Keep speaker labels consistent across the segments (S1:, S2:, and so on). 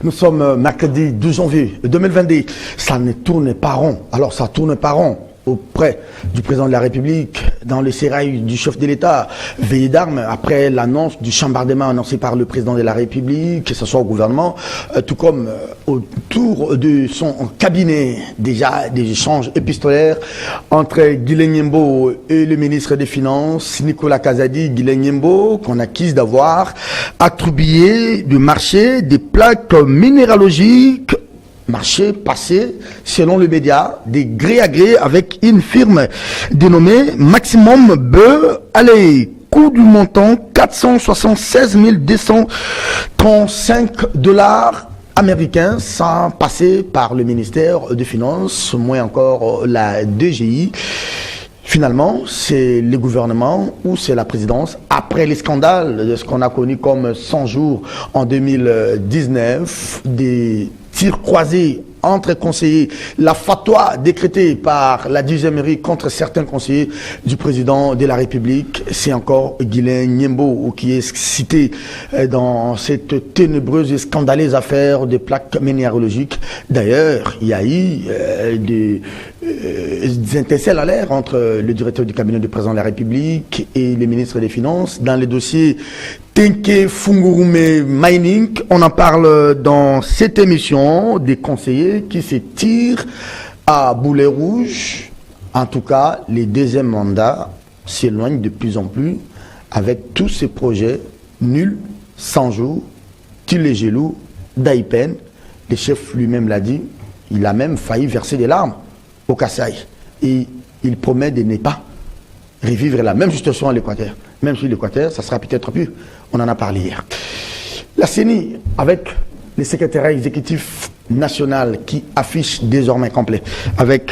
S1: Nous sommes mercredi 12 janvier 2022. Ça ne tourne pas rond. Alors ça tourne pas rond auprès du président de la République, dans les sérails du chef de l'État, veillée d'armes, après l'annonce du chambardement annoncé par le président de la République, que ce soit au gouvernement, tout comme autour de son cabinet, déjà des échanges épistolaires entre Guilain Nyembo et le ministre des Finances, Nicolas Kazadi. Guilain Nyembo, qu'on accuse d'avoir attribué du marché des plaques minéralogiques, marché passé, selon le média, des gré à gré avec une firme dénommée Maximum Beu. Allez, coût du montant 476 235 $ américains, sans passer par le ministère des Finances, moins encore la DGI. Finalement, c'est le gouvernement ou c'est la présidence, après les scandales de ce qu'on a connu comme 100 jours en 2019, des tirs croisés entre conseillers, la fatwa décrétée par la 10e mairie contre certains conseillers du président de la République, c'est encore Guilain Nyembo qui est cité dans cette ténébreuse et scandaleuse affaire des plaques minéralogiques. D'ailleurs, il y a eu des étincelles à l'air entre le directeur du cabinet du président de la République et le ministre des Finances dans le dossier Tenke Fungurume Mining. On en parle dans cette émission, des conseillers qui se tirent à boulet rouge. En tout cas, les deuxièmes mandats s'éloignent de plus en plus avec tous ces projets nuls, 100 jours, Tilégelou, Daipen. Le chef lui-même l'a dit, il a même failli verser des larmes au Kassai. Et il promet de ne pas revivre la même situation à l'Équateur. Même si l'Équateur, ça sera peut-être plus. On en a parlé hier. La CENI, avec le secrétariat exécutif national qui affiche désormais complet, avec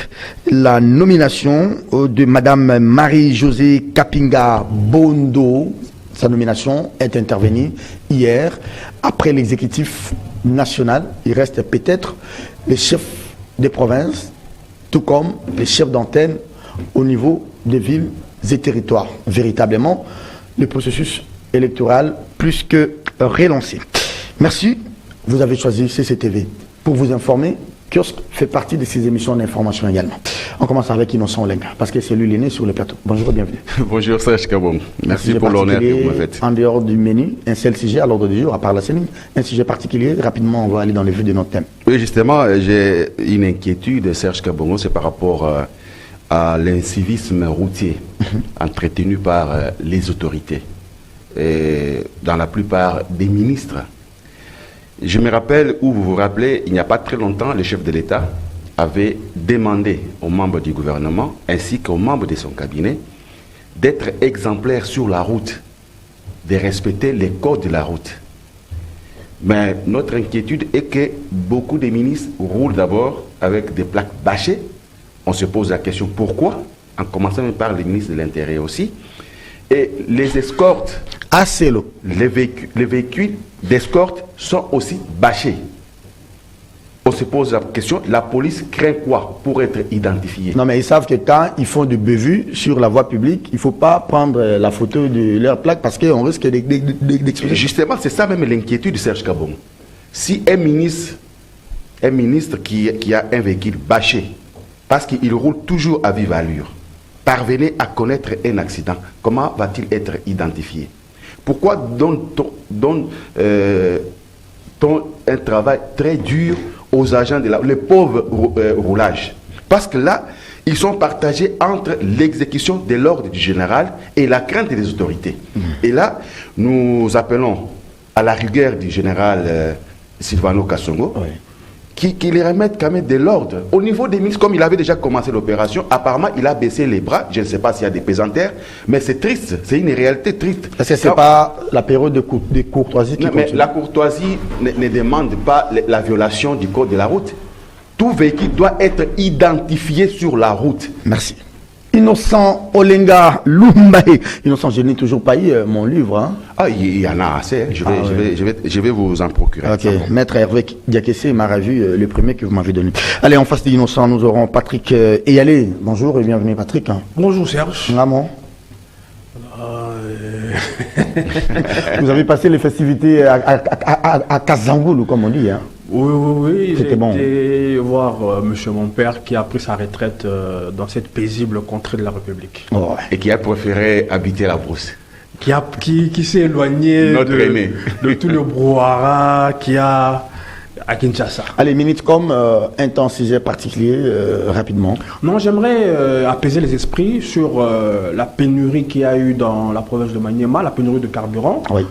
S1: la nomination de Madame Marie-Josée Kapinga Bondo. Sa nomination est intervenue hier. Après l'exécutif national, il reste peut-être les chefs des provinces, tout comme les chefs d'antenne au niveau des villes et territoires. Véritablement, le processus électoral plus que relancé. Merci, vous avez choisi CCTV pour vous informer. Kiosque fait partie de ces émissions d'information également. On commence avec Innocent Olenga, parce que c'est lui l'aîné sur le plateau. Bonjour et bienvenue.
S2: Bonjour Serge Kabong. Merci pour l'honneur que vous me faites.
S1: En dehors du menu, un seul sujet à l'ordre du jour, à part la CENI, un sujet particulier. Rapidement, on va aller dans le vif de notre thème.
S2: Oui, justement, j'ai une inquiétude, Serge Kabongo, c'est par rapport à l'incivisme routier entretenu par les autorités, et dans la plupart des ministres. Je me rappelle, ou vous vous rappelez, il n'y a pas très longtemps, le chef de l'État avait demandé aux membres du gouvernement, ainsi qu'aux membres de son cabinet, d'être exemplaires sur la route, de respecter les codes de la route. Mais notre inquiétude est que beaucoup de ministres roulent d'abord avec des plaques bâchées. On se pose la question pourquoi, en commençant par les ministres de l'Intérieur aussi. Et les escortes, les véhicules d'escorte sont aussi bâchés. On se pose la question, la police craint quoi pour être identifiée?
S1: Non, mais ils savent que quand ils font du bévu sur la voie publique, il ne faut pas prendre la photo de leur plaque parce qu'on risque d'exploser.
S2: Justement, c'est ça même l'inquiétude de Serge Kabong. Si un ministre qui a un véhicule bâché, parce qu'il roule toujours à vive allure, parvenait à connaître un accident, comment va-t-il être identifié? Pourquoi donne-t-on un travail très dur aux agents de les pauvres roulages? Parce que là, ils sont partagés entre l'exécution de l'ordre du général et la crainte des autorités. Et là, nous appelons à la rigueur du général Silvano Kasongo, qui les remettent quand même de l'ordre. Au niveau des ministres, comme il avait déjà commencé l'opération, apparemment, il a baissé les bras. Je ne sais pas s'il y a des pesanteurs, mais c'est triste. C'est une réalité triste.
S1: Parce que ce n'est pas la période de courtoisie qui continue.
S2: Mais la courtoisie ne demande pas la violation du code de la route. Tout véhicule doit être identifié sur la route.
S1: Merci. Innocent Olenga Lumbaye. Innocent, je n'ai toujours pas eu mon livre. Hein.
S2: Ah, il y en a assez. Je vais vous en procurer.
S1: Ok. Maître Hervé Diakessé m'a revu le premier que vous m'avez donné. Allez, en face d'Innocent, nous aurons Patrick Eyalé. Bonjour et bienvenue, Patrick.
S3: Bonjour, Serge.
S1: Maman. Vous avez passé les festivités à Kazangoulou, comme on dit. Hein.
S3: Oui. J'ai
S1: bon.
S3: été voir monsieur mon père qui a pris sa retraite dans cette paisible contrée de la République.
S1: Oh, ouais.
S2: Et qui a préféré habiter la brousse.
S3: Qui s'est éloigné de tout le brouhaha qu'il y a à Kinshasa.
S1: Allez, Minutecom, un temps sujet particulier, rapidement.
S3: Non, j'aimerais apaiser les esprits sur la pénurie qu'il y a eu dans la province de Maniema, la pénurie de carburant.
S1: Oui.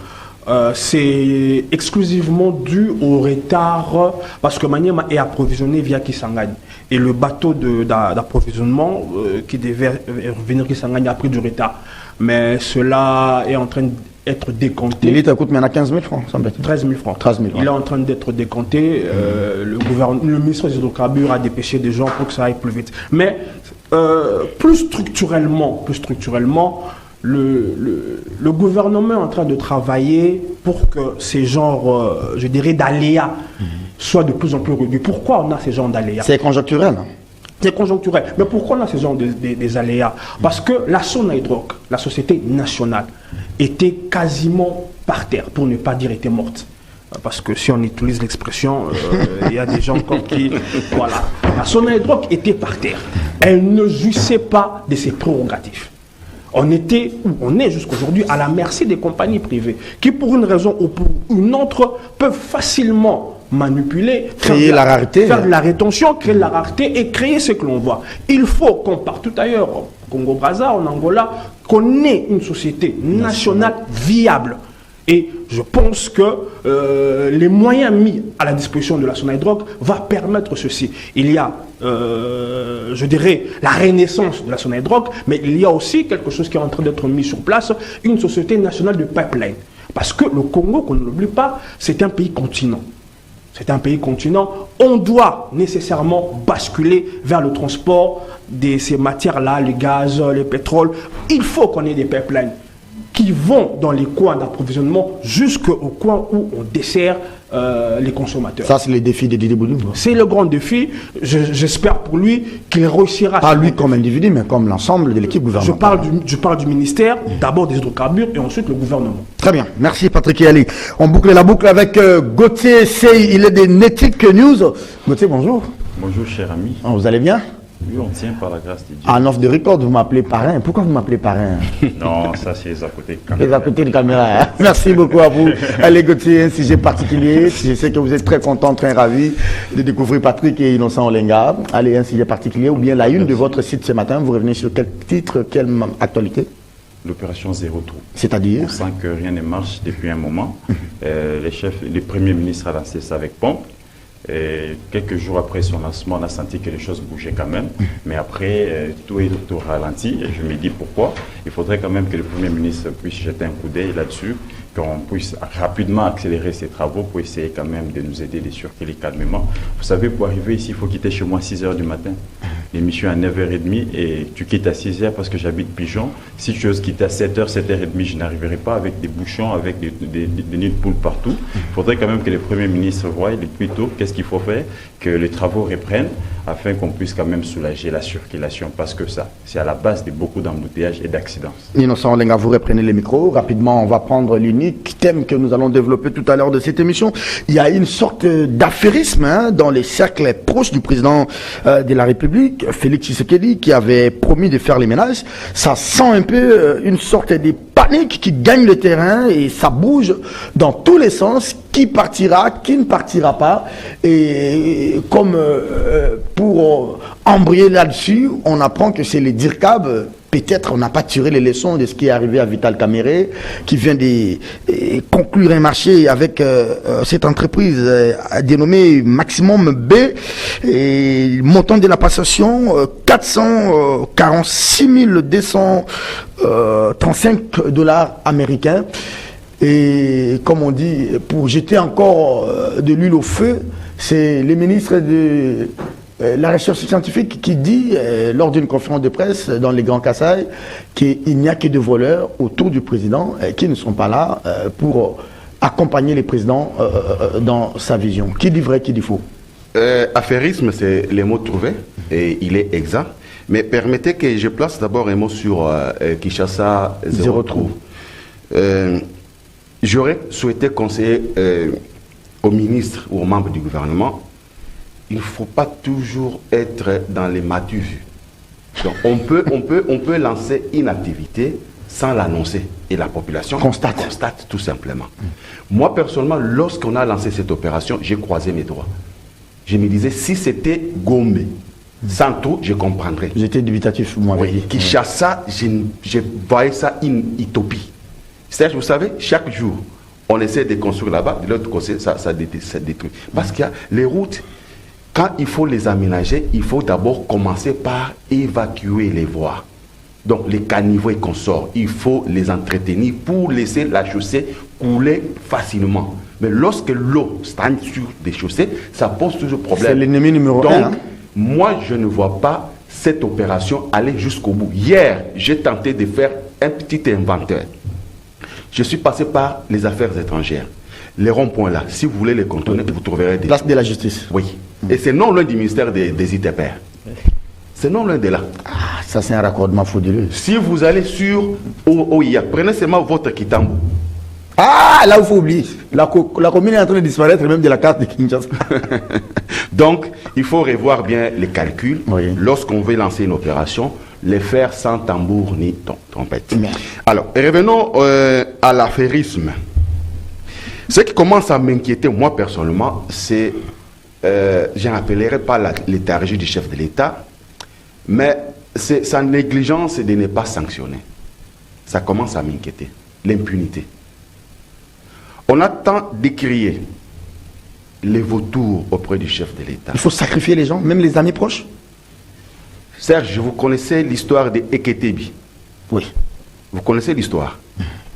S3: C'est exclusivement dû au retard, parce que Maniema est approvisionné via Kisangani. Et le bateau d'approvisionnement qui devait venir Kisangani a pris du retard. Mais cela est en train d'être décompté.
S1: Le litre coûte maintenant 15 000 francs, ça me fait.
S3: 13 000 francs.
S1: 13 000,
S3: Il est en train d'être décompté. Le ministre des hydrocarbures a dépêché des gens pour que ça aille plus vite. Mais plus structurellement, le gouvernement est en train de travailler pour que ces genres, je dirais, d'aléas soient de plus en plus réduits. Pourquoi on a ces genres d'aléas?
S1: C'est conjoncturel.
S3: C'est conjoncturel. Mais pourquoi on a ces genres des aléas? Parce que la Sonatrach, la société nationale, était quasiment par terre, pour ne pas dire était morte. Parce que si on utilise l'expression, il y a des gens comme qui... Voilà. La Sonatrach était par terre. Elle ne jouissait pas de ses prérogatives. On était, ou on est jusqu'aujourd'hui, à la merci des compagnies privées, qui pour une raison ou pour une autre peuvent facilement manipuler,
S1: créer la rareté,
S3: faire de la rétention, créer de la rareté et créer ce que l'on voit. Il faut qu'on partout ailleurs, au Congo-Brazza, en Angola, qu'on ait une société nationale viable. Et je pense que les moyens mis à la disposition de la Sonatrach va permettre ceci. Il y a, je dirais, la renaissance de la Sonatrach, mais il y a aussi quelque chose qui est en train d'être mis sur place, une société nationale de pipeline. Parce que le Congo, qu'on ne l'oublie pas, c'est un pays continent. C'est un pays continent. On doit nécessairement basculer vers le transport de ces matières-là, le gaz, le pétrole. Il faut qu'on ait des pipelines qui vont dans les coins d'approvisionnement jusqu'au coin où on dessert les consommateurs.
S1: Ça, c'est le défi de Didier Boudou.
S3: C'est le grand défi. J'espère pour lui qu'il réussira.
S1: Pas lui comme individu, mais comme l'ensemble de l'équipe gouvernementale.
S3: Je parle du ministère, d'abord des hydrocarbures et ensuite le gouvernement.
S1: Très bien. Merci Patrick Yali. On boucle la boucle avec Gauthier Sey. Il est des Netic News. Gauthier, bonjour.
S4: Bonjour, cher ami.
S1: Vous allez bien?
S4: Oui, on tient par la grâce de Dieu.
S1: En off de record, vous m'appelez parrain. Pourquoi vous m'appelez parrain?
S4: Non, ça c'est les à côté de caméra.
S1: Les à côté de caméra. Hein? Merci beaucoup à vous. Allez, Gauthier, un sujet particulier. Je sais que vous êtes très content, très ravi de découvrir Patrick et Innocent Olenga. Allez, un sujet particulier ou bien la une de votre site ce matin. Vous revenez sur quel titre, quelle actualité?
S4: L'opération Zéro Trou.
S1: C'est-à-dire?
S4: On sent que rien ne marche depuis un moment. Le Premier ministre a lancé ça avec pompe. Et quelques jours après son lancement, on a senti que les choses bougeaient quand même. Mais après, tout est au ralenti. Et je me dis pourquoi. Il faudrait quand même que le Premier ministre puisse jeter un coup d'œil là-dessus, qu'on puisse rapidement accélérer ses travaux pour essayer quand même de nous aider de circuler calmement. Vous savez, pour arriver ici, il faut quitter chez moi à 6 h du matin. L'émission est à 9h30 et tu quittes à 6 h parce que j'habite Pigeon. Si tu oses quitter à 7 h, 7h30, je n'arriverai pas avec des bouchons, avec des nids de poules partout. Il faudrait quand même que le Premier ministre voie le plus tôt qu'est-ce qu'il faut faire, que les travaux reprennent afin qu'on puisse quand même soulager la circulation parce que ça, c'est à la base de beaucoup d'embouteillages et d'accidents.
S1: Innocent Olenga, vous reprenez les micros. Rapidement, on va prendre l'unique thème que nous allons développer tout à l'heure de cette émission. Il y a une sorte d'affairisme dans les cercles proches du président de la République, Félix Tshisekedi, qui avait promis de faire les ménages. Ça sent un peu une sorte de panique qui gagne le terrain et ça bouge dans tous les sens. Qui partira, qui ne partira pas. Et comme pour embrayer là-dessus, on apprend que c'est les DIRCAB. Peut-être on n'a pas tiré les leçons de ce qui est arrivé à Vital Kamere, qui vient de conclure un marché avec cette entreprise dénommée Maximum B. Et montant de la passation, 446 235 $ américains. Et comme on dit, pour jeter encore de l'huile au feu, c'est le ministre de la recherche scientifique qui dit, lors d'une conférence de presse dans les Grands Kassai, qu'il n'y a que des voleurs autour du président qui ne sont pas là pour accompagner les présidents dans sa vision. Qui dit vrai, qui dit faux?
S2: Affairisme, c'est les mots trouvés et il est exact. Mais permettez que je place d'abord un mot sur Kinshasa Zéro Trou. j'aurais souhaité conseiller aux ministres ou aux membres du gouvernement, il ne faut pas toujours être dans les m'as-tu-vu. Donc on peut lancer une activité sans l'annoncer et la population constate tout simplement. Moi personnellement, lorsqu'on a lancé cette opération, j'ai croisé mes doigts. Je me disais, si c'était Gombe, sans tout, je comprendrais.
S1: J'étais dubitatif, moi.
S2: Oui, Kinshasa, je voyais ça une utopie. C'est-à-dire, vous savez, chaque jour, on essaie de construire là-bas, de l'autre côté, ça détruit. Parce qu'il y a les routes, quand il faut les aménager, il faut d'abord commencer par évacuer les voies. Donc les caniveaux et consorts, il faut les entretenir pour laisser la chaussée couler facilement. Mais lorsque l'eau stagne sur des chaussées, ça pose toujours problème.
S1: C'est l'ennemi numéro 1.
S2: Donc, moi, je ne vois pas cette opération aller jusqu'au bout. Hier, j'ai tenté de faire un petit inventaire. Je suis passé par les affaires étrangères. Les ronds-points là, si vous voulez les contourner, vous trouverez des...
S1: Place de la justice.
S2: Oui. Et c'est non loin du ministère des ITPR. C'est non loin de là.
S1: Ah, ça c'est un raccordement frauduleux.
S2: Si vous allez sur OIA, prenez seulement votre Kitambo.
S1: Ah, là il faut oublier. La commune est en train de disparaître même de la carte de Kinshasa.
S2: Donc, il faut revoir bien les calculs.
S1: Oui.
S2: Lorsqu'on veut lancer une opération, les faire sans tambour ni trompette.
S1: Merci.
S2: Alors, revenons à l'affairisme. Ce qui commence à m'inquiéter, moi personnellement, c'est, je n'appellerai pas léthargie du chef de l'État, mais c'est sa négligence de ne pas sanctionner. Ça commence à m'inquiéter. L'impunité. On a tant décrié les vautours auprès du chef de l'État.
S1: Il faut sacrifier les gens, même les amis proches.
S2: Serge, vous connaissez l'histoire de Eketebi?
S1: Oui.
S2: Vous connaissez l'histoire?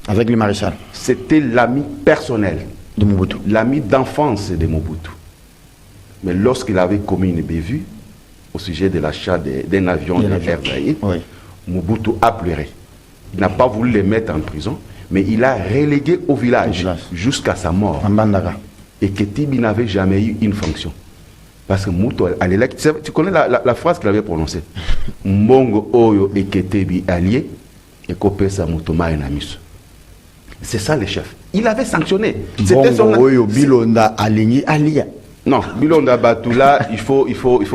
S1: Avec le maréchal.
S2: C'était l'ami personnel.
S1: De Mobutu.
S2: L'ami d'enfance de Mobutu. Mais lorsqu'il avait commis une bévue au sujet de l'achat d'un avion de Air Zaïre,
S1: oui.
S2: Mobutu a pleuré. Il n'a pas voulu les mettre en prison, mais il a relégué au village jusqu'à sa mort.
S1: En Bandaga.
S2: Et Ketibi n'avait jamais eu une fonction. Parce que Mobutu, tu connais la phrase qu'il avait prononcée? Mbongo Oyo et Ketibi alliés, et Kopesa Mutuma et Namis. C'est ça les chefs. Il avait sanctionné.
S1: C'était son... Bilonda aligné allié.
S2: Non, Bilonda Batoula, il faut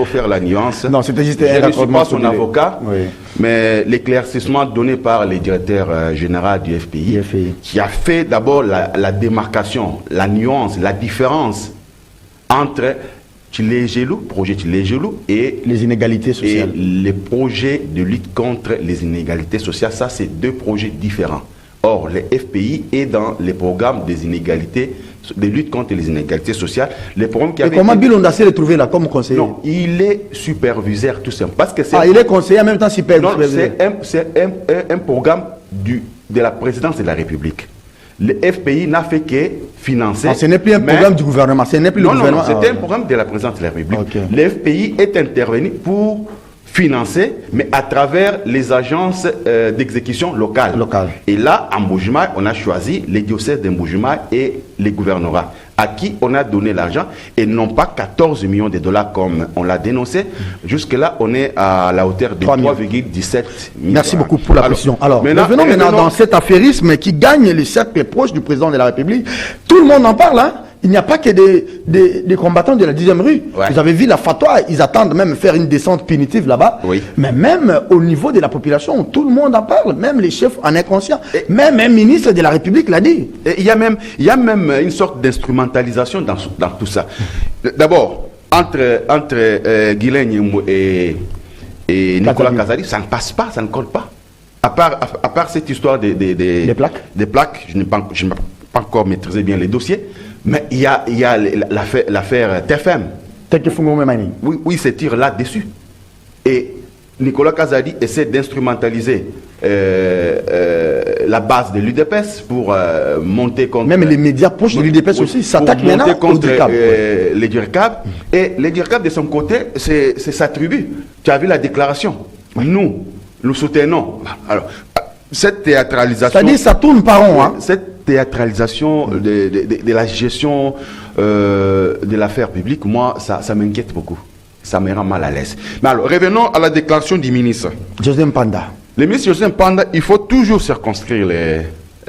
S2: faire la nuance.
S1: Non, c'était juste
S2: un... Je ne suis pas son avocat, oui. Mais l'éclaircissement donné par le directeur général du FPI, qui a fait d'abord la démarcation, la nuance, la différence entre projet Tchilégelou et
S1: les inégalités sociales.
S2: Et les projets de lutte contre les inégalités sociales, ça c'est deux projets différents. Or, le FPI est dans les programmes des inégalités, de lutte contre les inégalités sociales. Les programmes qui
S1: et comment Bilonda s'est retrouvé là comme conseiller?
S2: Non, il est superviseur tout simplement. Parce que
S1: il est conseiller en même temps superviseur.
S2: C'est un programme de la présidence de la République. Le FPI n'a fait que financer.
S1: Ce n'est plus un programme du gouvernement. Ce n'est plus le gouvernement.
S2: Non, c'était un programme de la présidence de la République. Okay. Le FPI est intervenu pour financer, mais à travers les agences d'exécution locales. Et là, en Mbuji-Mayi, on a choisi les diocèses de Mbuji-Mayi et les gouvernorats, à qui on a donné l'argent, et non pas 14 millions de dollars comme on l'a dénoncé. Jusque-là, on est à la hauteur de 3,17 millions.
S1: Merci beaucoup pour la question. Alors, revenons maintenant dans cet affairisme qui gagne les cercles proches du président de la République. Tout le monde en parle, hein? Il n'y a pas que des combattants de la 10e rue. Ouais. Vous avez vu la fatwa, ils attendent même faire une descente punitive là-bas.
S2: Oui.
S1: Mais même au niveau de la population, tout le monde en parle, même les chefs en inconscient. Même un ministre de la République l'a dit.
S2: Il y a même une sorte d'instrumentalisation dans tout ça. D'abord, entre Guilain et Nicolas Kazadi, ça ne passe pas, ça ne colle pas. À part cette histoire des plaques, je n'ai pas encore maîtrisé bien les dossiers. Mais il y a l'affaire TFM. Oui, c'est tir là-dessus. Et Nicolas Kazadi essaie d'instrumentaliser la base de l'UDPS pour monter contre...
S1: Même les médias proches de l'UDPS aussi s'attaquent maintenant
S2: contre les DIRCAB. Et les DIRCAB, de son côté, c'est sa tribu. Tu as vu la déclaration. Nous soutenons. Alors, cette théâtralisation...
S1: C'est-à-dire ça tourne par rond. Hein.
S2: Cette théâtralisation de la gestion de l'affaire publique, moi, ça m'inquiète beaucoup. Ça me rend mal à l'aise. Mais alors, revenons à la déclaration du ministre.
S1: Joseph Mpanda.
S2: Le ministre Joseph Mpanda, il faut toujours circonscrire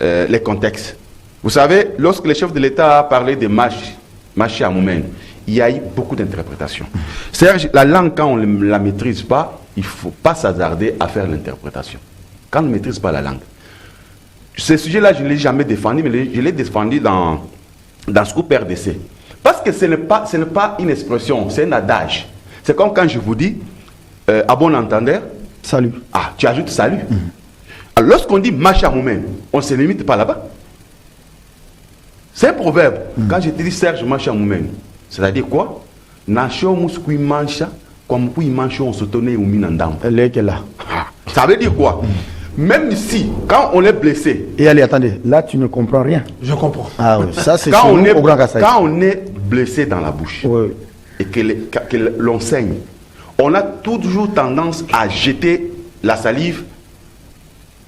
S2: les contextes. Vous savez, lorsque le chef de l'État a parlé de Machi Amoumen, il y a eu beaucoup d'interprétations. Serge, la langue, quand on ne la maîtrise pas, il ne faut pas s'hasarder à faire l'interprétation. Quand on ne maîtrise pas la langue. Ce sujet-là, je ne l'ai jamais défendu, mais je l'ai défendu dans Scoop RDC. Parce que ce n'est pas une expression, c'est un adage. C'est comme quand je vous dis, à bon entendeur,
S1: salut.
S2: Ah, tu ajoutes salut. Alors, lorsqu'on dit Machi Amoumen, on ne se limite pas là-bas. C'est un proverbe. Quand je te dis Serge Machi Amoumen, c'est-à-dire quoi? Nation Mouskoui Mancha, comme Koui Mancho, on se tenait au Minandam.
S1: Elle est là.
S2: Ça veut dire quoi? Même si, quand on est blessé.
S1: Et allez, attendez, là tu ne comprends rien.
S3: Je comprends.
S1: Ah oui, ça c'est
S2: quand
S1: au Grand Kassai.
S2: Quand on est blessé dans la bouche,
S1: oui,
S2: et que l'on saigne, on a toujours tendance à jeter la salive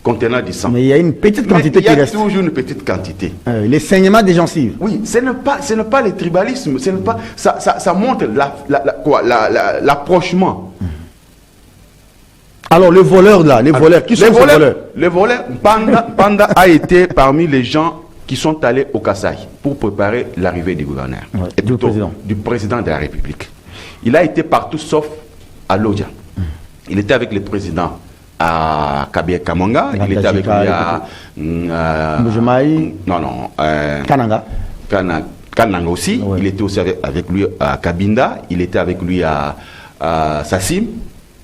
S2: contenant du sang.
S1: Mais il y a une petite quantité qui reste.
S2: Il y a toujours une petite quantité.
S1: Les saignements des gencives.
S2: Oui, ce n'est pas le tribalisme, ce n'est pas, ça montre l'approchement.
S1: Alors les voleurs là, les voleurs, qui sont ces voleurs?
S2: Les voleurs, Panda a été parmi les gens qui sont allés au Kassai pour préparer l'arrivée du gouverneur, et plutôt du président de la République. Il a été partout sauf à Lodja. Il était avec le président à Kabia Kamonga, il était avec lui à
S1: Mbujimai, Kananga.
S2: Kananga aussi, ouais. Il était aussi avec lui à Kabinda, il était avec lui à Sassim,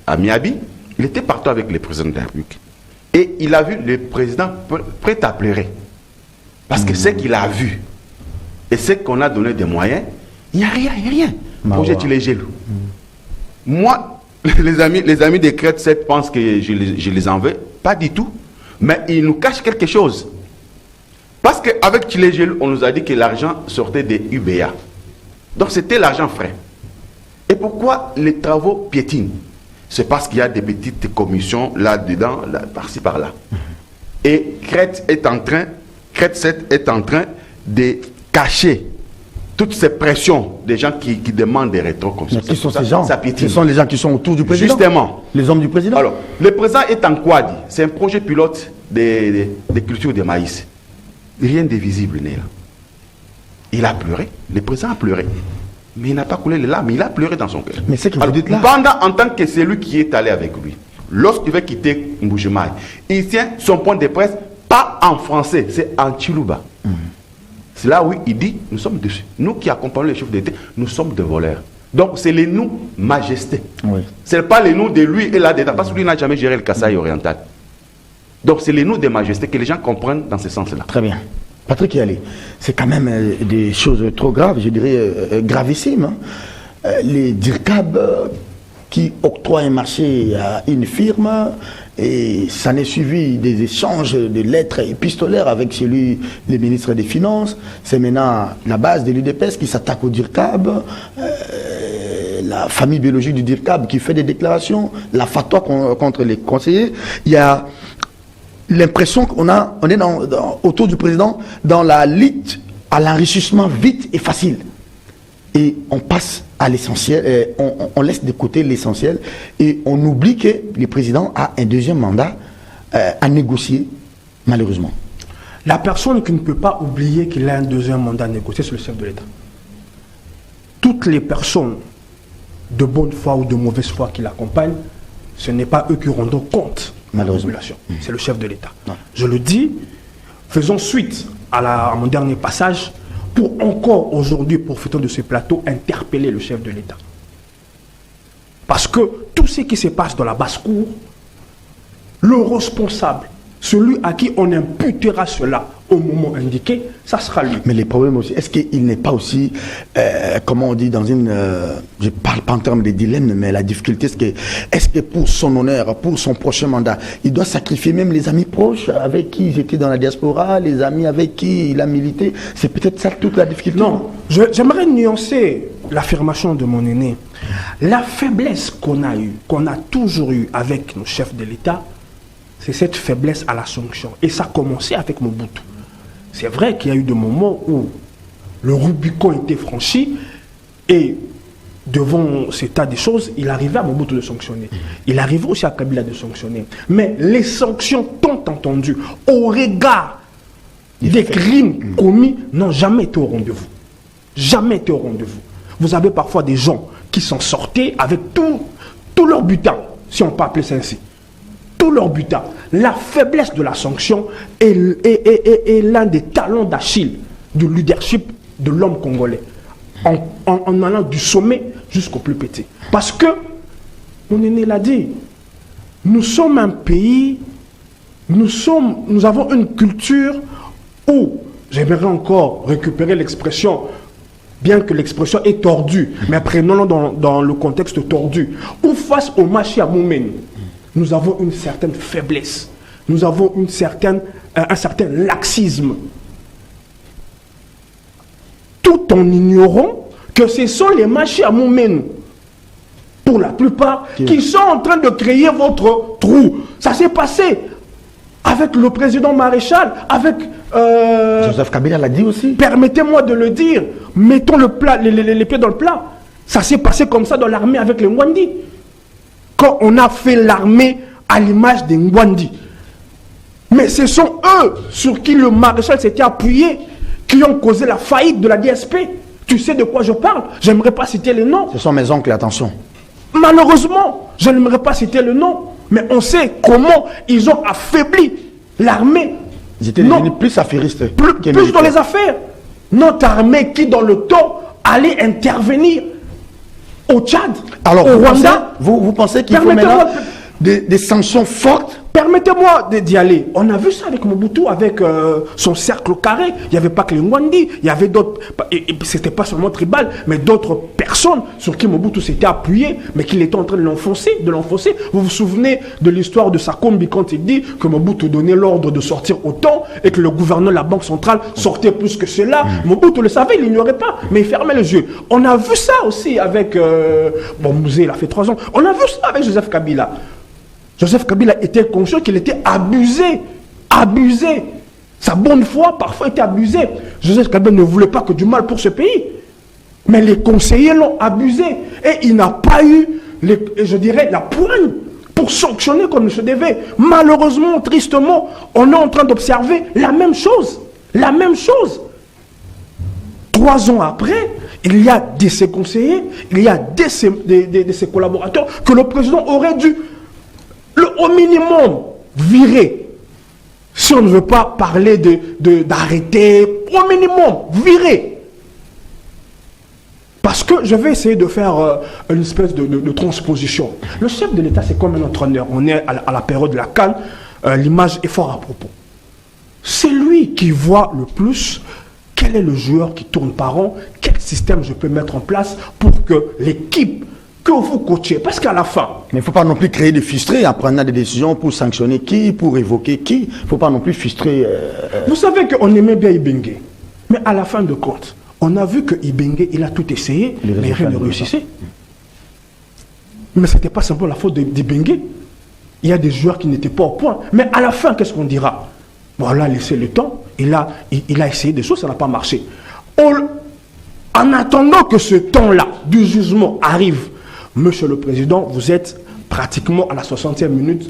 S2: à Miabi. Il était partout avec le président de la République. Et il a vu le président prêt à pleurer. Parce que ce qu'il a vu et ce qu'on a donné des moyens, il n'y a rien. Projet Tilegelu. Moi, les amis de Crête 7 pensent que je les en veux. Pas du tout. Mais ils nous cachent quelque chose. Parce qu'avec Tilegelu, on nous a dit que l'argent sortait des UBA. Donc c'était l'argent frais. Et pourquoi les travaux piétinent? C'est parce qu'il y a des petites commissions là-dedans, là, par-ci, par-là. Et Crête 7 est en train de cacher toutes ces pressions des gens qui demandent des rétrocommissions.
S1: Mais qui sont ces gens? Ce sont les gens qui sont autour du président.
S2: Justement.
S1: Les hommes du président.
S2: Alors, le président est en Kwadi. C'est un projet pilote de culture de maïs. Rien de visible n'est là. Il a pleuré. Le président a pleuré. Mais il n'a pas coulé les larmes, il a pleuré dans son cœur.
S1: Mais c'est que vous dites là.
S2: Panda, en tant que celui qui est allé avec lui, lorsqu'il veut quitter Mbujimai, il tient son point de presse, pas en français, c'est en Chiluba. C'est là où il dit, nous sommes dessus. Nous qui accompagnons les chefs d'État, nous sommes des voleurs. Donc c'est les nous majesté. Oui. Ce n'est pas les nous de lui et là-dedans, parce que lui n'a jamais géré le Kassai oriental. Donc c'est les nous de majesté que les gens comprennent dans ce sens-là.
S1: Très bien. Patrick Yali, c'est quand même des choses trop graves, je dirais gravissimes. Hein. Les DIRCAB qui octroient un marché à une firme et ça n'est suivi des échanges de lettres épistolaires avec celui, le ministre des Finances. C'est maintenant la base de l'UDPS qui s'attaque au DIRCAB, la famille biologique du DIRCAB qui fait des déclarations, la fatwa contre les conseillers. Il y a l'impression qu'on est autour du président dans la lutte à l'enrichissement vite et facile. Et on passe à l'essentiel, on laisse de côté l'essentiel et on oublie que le président a un deuxième mandat à négocier, malheureusement.
S3: La personne qui ne peut pas oublier qu'il a un deuxième mandat à négocier, c'est le chef de l'État. Toutes les personnes de bonne foi ou de mauvaise foi qui l'accompagnent, ce n'est pas eux qui rendront compte. Malheureusement, c'est le chef de l'État. Je le dis, faisons suite à mon dernier passage pour encore aujourd'hui, profitant de ce plateau, interpeller le chef de l'État. Parce que tout ce qui se passe dans la basse-cour, le responsable, celui à qui on imputera cela au moment indiqué, ça sera lui.
S1: Mais les problèmes aussi, est-ce qu'il n'est pas aussi, comment on dit, dans une... je ne parle pas en termes de dilemme, mais la difficulté, est-ce que pour son honneur, pour son prochain mandat, il doit sacrifier même les amis proches avec qui il était dans la diaspora, les amis avec qui il a milité? C'est peut-être ça toute la difficulté.
S3: Non, j'aimerais nuancer l'affirmation de mon aîné. La faiblesse qu'on a toujours eue avec nos chefs de l'État, c'est cette faiblesse à la sanction. Et ça a commencé avec Mobutu. C'est vrai qu'il y a eu des moments où le Rubicon était franchi et devant cet état des choses, il arrivait à Mobutu de sanctionner. Il arrivait aussi à Kabila de sanctionner. Mais les sanctions tant entendues au regard des crimes commis n'ont jamais été au rendez-vous. Jamais été au rendez-vous. Vous avez parfois des gens qui s'en sortaient avec tout leur butin, si on peut appeler ça ainsi. Tout leur butin. La faiblesse de la sanction est l'un des talons d'Achille du leadership de l'homme congolais. En allant du sommet jusqu'au plus petit. Parce que, mon aîné l'a dit, nous sommes un pays, nous avons une culture où, j'aimerais encore récupérer l'expression, bien que l'expression est tordue, mais prenons-le dans le contexte tordu, où face au Machi à Moumène, nous avons une certaine faiblesse, nous avons un certain laxisme, tout en ignorant que ce sont les Machi à Moumène, pour la plupart, qui sont en train de créer votre trou. Ça s'est passé avec le président Maréchal, avec...
S1: Joseph Kabila l'a dit aussi.
S3: Permettez-moi de le dire. Mettons les pieds dans le plat. Ça s'est passé comme ça dans l'armée avec les Ngwandi. Quand on a fait l'armée à l'image des Ngwandi. Mais ce sont eux sur qui le Maréchal s'était appuyé qui ont causé la faillite de la DSP. Tu sais de quoi je parle? J'aimerais pas citer les noms.
S1: Ce sont mes oncles, attention.
S3: Malheureusement, je n'aimerais pas citer le nom. Mais on sait comment ils ont affaibli l'armée.
S1: Ils étaient devenus plus affairistes.
S3: Plus dans les affaires. Notre armée qui, dans le temps, allait intervenir au Tchad,
S1: alors,
S3: au Rwanda.
S1: Vous pensez qu'il faut maintenant des sanctions fortes?
S3: Permettez-moi d'y aller. On a vu ça avec Mobutu, avec son cercle carré. Il n'y avait pas que les Ngwandi, il y avait d'autres. Et c'était pas seulement tribal, mais d'autres personnes sur qui Mobutu s'était appuyé, mais qu'il était en train de l'enfoncer. Vous vous souvenez de l'histoire de Sakombi quand il dit que Mobutu donnait l'ordre de sortir autant et que le gouverneur de la Banque centrale sortait plus que cela. Mobutu le savait, il l'ignorait pas, mais il fermait les yeux. On a vu ça aussi avec. Mouzé, il a fait 3 ans. On a vu ça avec Joseph Kabila. Joseph Kabila était conscient qu'il était abusé. Sa bonne foi, parfois, était abusée. Joseph Kabila ne voulait pas que du mal pour ce pays. Mais les conseillers l'ont abusé. Et il n'a pas eu, je dirais, la poigne pour sanctionner comme il se devait. Malheureusement, tristement, on est en train d'observer la même chose. 3 ans après, il y a de ses conseillers, il y a de ses collaborateurs que le président aurait dû au minimum virer. Si on ne veut pas parler d'arrêter, au minimum virer. Parce que je vais essayer de faire une espèce de transposition. Le chef de l'État, c'est comme un entraîneur. On est à la période de la CAN, l'image est fort à propos. C'est lui qui voit le plus quel est le joueur qui tourne par an, quel système je peux mettre en place pour que l'équipe que vous coachez, parce qu'à la fin...
S1: Mais il ne faut pas non plus créer des frustrés en prenant des décisions pour sanctionner qui, pour évoquer qui. Il ne faut pas non plus frustrer...
S3: Vous savez qu'on aimait bien Ibenge. Mais à la fin de compte, on a vu que Ibenge, il a tout essayé, mais rien ne réussissait. Mais ce n'était pas simplement la faute d'Ibenge. Il y a des joueurs qui n'étaient pas au point. Mais à la fin, qu'est-ce qu'on dira? Voilà, laissez le temps. Il a essayé des choses, ça n'a pas marché. En attendant que ce temps-là du jugement arrive, Monsieur le Président, vous êtes pratiquement à la 60e minute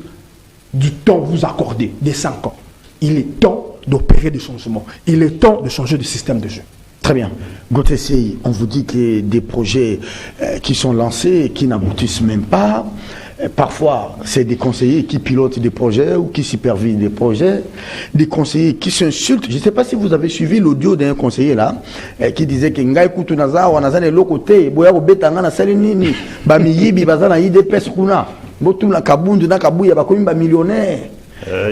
S3: du temps vous accordez, des 5 ans. Il est temps d'opérer des changements. Il est temps de changer de système de jeu.
S1: Très bien. Gauthier, on vous dit que des projets qui sont lancés et qui n'aboutissent même pas. Parfois, c'est des conseillers qui pilotent des projets ou qui supervisent des projets, des conseillers qui s'insultent. Je ne sais pas si vous avez suivi l'audio d'un conseiller là, qui disait que Ngai Kutunaza, on a zane lokote, boya obetanga na salinini, ba miyibi bazana IDPS kuna, botum la kabundu na kabuya ba komi ba millionnaire.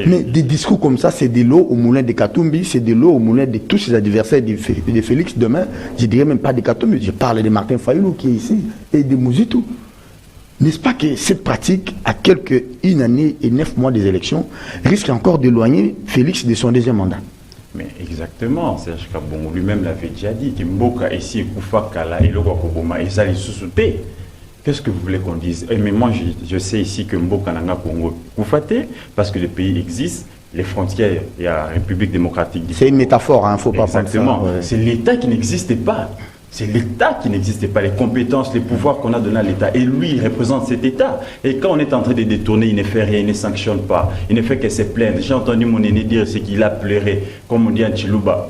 S1: Mais des discours comme ça, c'est de l'eau au moulin de Katumbi, c'est de l'eau au moulin de tous ses adversaires de Félix demain. Je ne dirais même pas de Katumbi, je parle de Martin Fayoulou qui est ici et de Mouzitou. N'est-ce pas que cette pratique, à quelques 1 année et 9 mois des élections, risque encore d'éloigner Félix de son 2e mandat?
S4: Mais exactement, Serge Kabongo lui-même l'avait déjà dit, que Mboka ici, Koufa Kala et le Wakoboma, et ça les sous-souté. Qu'est-ce que vous voulez qu'on dise? Mais moi, je sais ici que Mboka Nanga Congo Koufate, parce que le pays existe, les frontières, il y a la République démocratique.
S1: C'est une métaphore, il ne faut pas penser.
S4: Exactement, c'est l'État qui n'existait pas. C'est l'État qui n'existait pas, les compétences, les pouvoirs qu'on a donnés à l'État. Et lui, il représente cet État. Et quand on est en train de détourner, il ne fait rien, il ne sanctionne pas. Il ne fait que se plaindre. J'ai entendu mon aîné dire c'est qu'il a pleuré, comme on dit en Chilouba.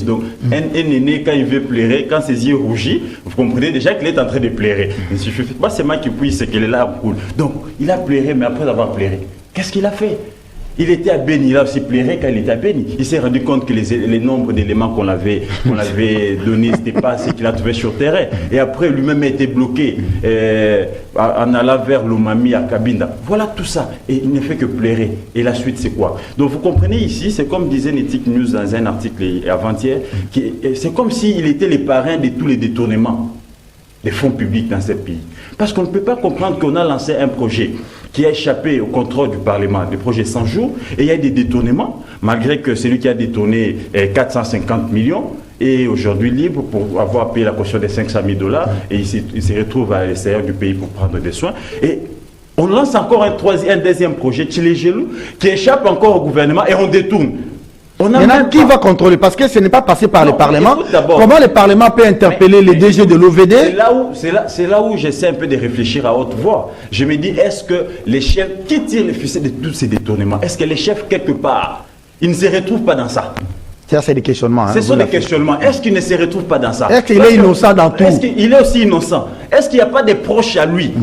S4: Donc, un aîné, quand il veut pleurer, quand ses yeux rougissent, vous comprenez déjà qu'il est en train de pleurer. Il ne suffit pas seulement qu'il puisse, c'est qu'il est là, cool. Donc, il a pleuré, mais après avoir pleuré, qu'est-ce qu'il a fait? Il était à Béni, il a aussi pleuré quand il était à Béni. Il s'est rendu compte que les nombres d'éléments qu'on avait donnés, ce n'était pas ce qu'il a trouvé sur terrain. Et après, lui-même a été bloqué en allant vers l'Omami à Kabinda. Voilà tout ça. Et il ne fait que pleurer. Et la suite, c'est quoi? Donc vous comprenez ici, c'est comme disait Netic News dans un article avant-hier, c'est comme s'il était les parrains de tous les détournements des fonds publics dans ce pays. Parce qu'on ne peut pas comprendre qu'on a lancé un projet qui a échappé au contrôle du Parlement, le projet 100 jours, et il y a des détournements, malgré que celui qui a détourné 450 millions est aujourd'hui libre pour avoir payé la caution des $500 000, et il se retrouve à l'extérieur du pays pour prendre des soins. Et on lance encore un deuxième projet, Tchilégelou, qui échappe encore au gouvernement, et on détourne.
S1: Maintenant, qui va contrôler? Parce que ce n'est pas passé par le Parlement. Comment le Parlement peut interpeller les DG de l'OVD?
S4: C'est là où j'essaie un peu de réfléchir à haute voix. Je me dis, est-ce que les chefs, qui tirent les ficelles de tous ces détournements, est-ce que les chefs, quelque part, ils ne se retrouvent pas dans ça?
S1: Ça, c'est des questionnements.
S4: Ce sont des questionnements. Est-ce qu'il ne se retrouve pas dans ça?
S1: Est-ce qu'il est innocent dans tout?
S4: Est-ce qu'il est aussi innocent? Est-ce qu'il n'y a pas des proches à lui,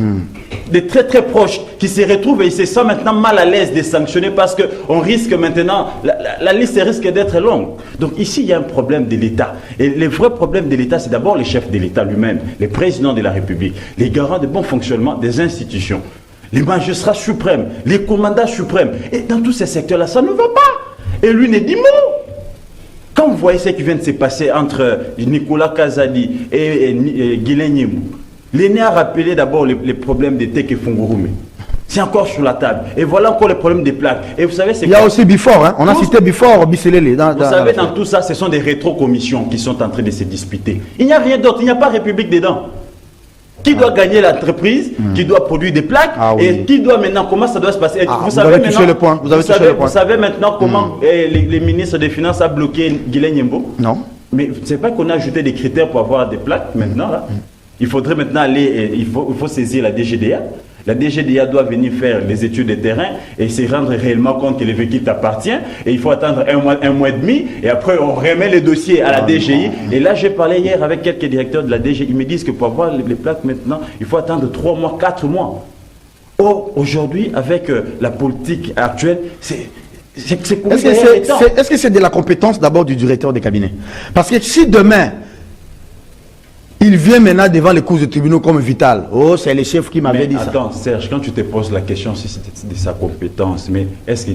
S4: des très très proches, qui se retrouvent et il se sent maintenant mal à l'aise de sanctionner parce qu'on risque maintenant, la liste risque d'être longue. Donc ici, il y a un problème de l'État. Et le vrai problème de l'État, c'est d'abord les chefs de l'État lui-même, les présidents de la République, les garants de bon fonctionnement des institutions, les magistrats suprêmes, les commandants suprêmes. Et dans tous ces secteurs-là, ça ne va pas. Et lui ne dit mot. Quand vous voyez ce qui vient de se passer entre Nicolas Kazadi et Guilain Nyembo, l'aîné a rappelé d'abord les problèmes de Teke Fungurume. C'est encore sur la table. Et voilà encore les problèmes des plaques. Et vous savez,
S1: il y a aussi Bifor, hein? On a cité Bifor, Bisselele.
S4: Vous savez, dans tout ça, ce sont des rétro-commissions qui sont en train de se disputer. Il n'y a rien d'autre, il n'y a pas République dedans. Qui doit gagner l'entreprise, qui doit produire des plaques, et qui doit maintenant, comment ça doit se passer?
S1: Vous avez touché le point.
S4: Vous savez maintenant comment les ministres des Finances ont bloqué Guilain Nyembo?
S1: Non.
S4: Mais c'est pas qu'on a ajouté des critères pour avoir des plaques maintenant, là. Il faudrait maintenant aller, il faut saisir la DGDA. La DGDA doit venir faire les études de terrain et se rendre réellement compte que le véhicule t'appartient. Et il faut attendre un mois et demi. Et après, on remet le dossier à la DGI. Et là, j'ai parlé hier avec quelques directeurs de la DGI. Ils me disent que pour avoir les plaques maintenant, il faut attendre 3 mois, 4 mois. Or, aujourd'hui, avec la politique actuelle,
S1: est-ce que c'est de la compétence d'abord du directeur des cabinets? Parce que si demain, il vient maintenant devant les cours de tribunaux comme Vital. Oh, c'est le chef qui m'avait dit ça.
S4: Attends, Serge, quand tu te poses la question si c'était de sa compétence, mais est-ce que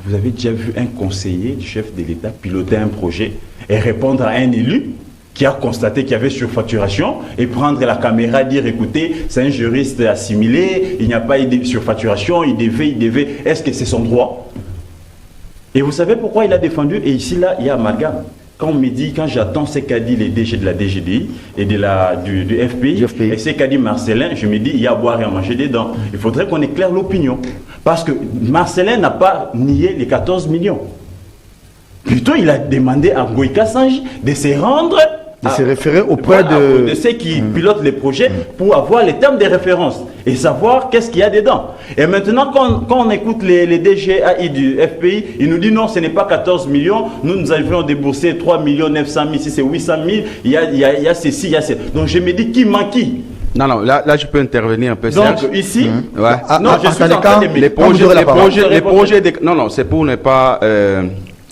S4: vous avez déjà vu un conseiller du chef de l'État piloter un projet et répondre à un élu qui a constaté qu'il y avait surfacturation et prendre la caméra et dire, écoutez, c'est un juriste assimilé, il n'y a pas eu de surfacturation, il devait, est-ce que c'est son droit? Et vous savez pourquoi il a défendu? Et ici, là, il y a amalgame. Quand on me dit, quand j'attends ce qu'a dit les DG de la DGDI et du FPI, et ce qu'a dit Marcelin, je me dis, il y a à boire et à manger dedans. Il faudrait qu'on éclaire l'opinion. Parce que Marcelin n'a pas nié les 14 millions. Plutôt, il a demandé à Goïka Sanji de se rendre,
S1: de se référer auprès de
S4: ceux qui pilotent les projets pour avoir les termes de référence et savoir qu'est-ce qu'il y a dedans. Et maintenant, quand on écoute les DGAI du FPI, ils nous disent non, ce n'est pas 14 millions, nous avions déboursé 3 900 000, si c'est 800 000, il y a ceci, il y a ceci. Donc je me dis, qui manque qui?
S2: Non, là je peux intervenir un peu.
S4: Donc ici,
S2: non, je suis en train de les projets, non, c'est pour ne pas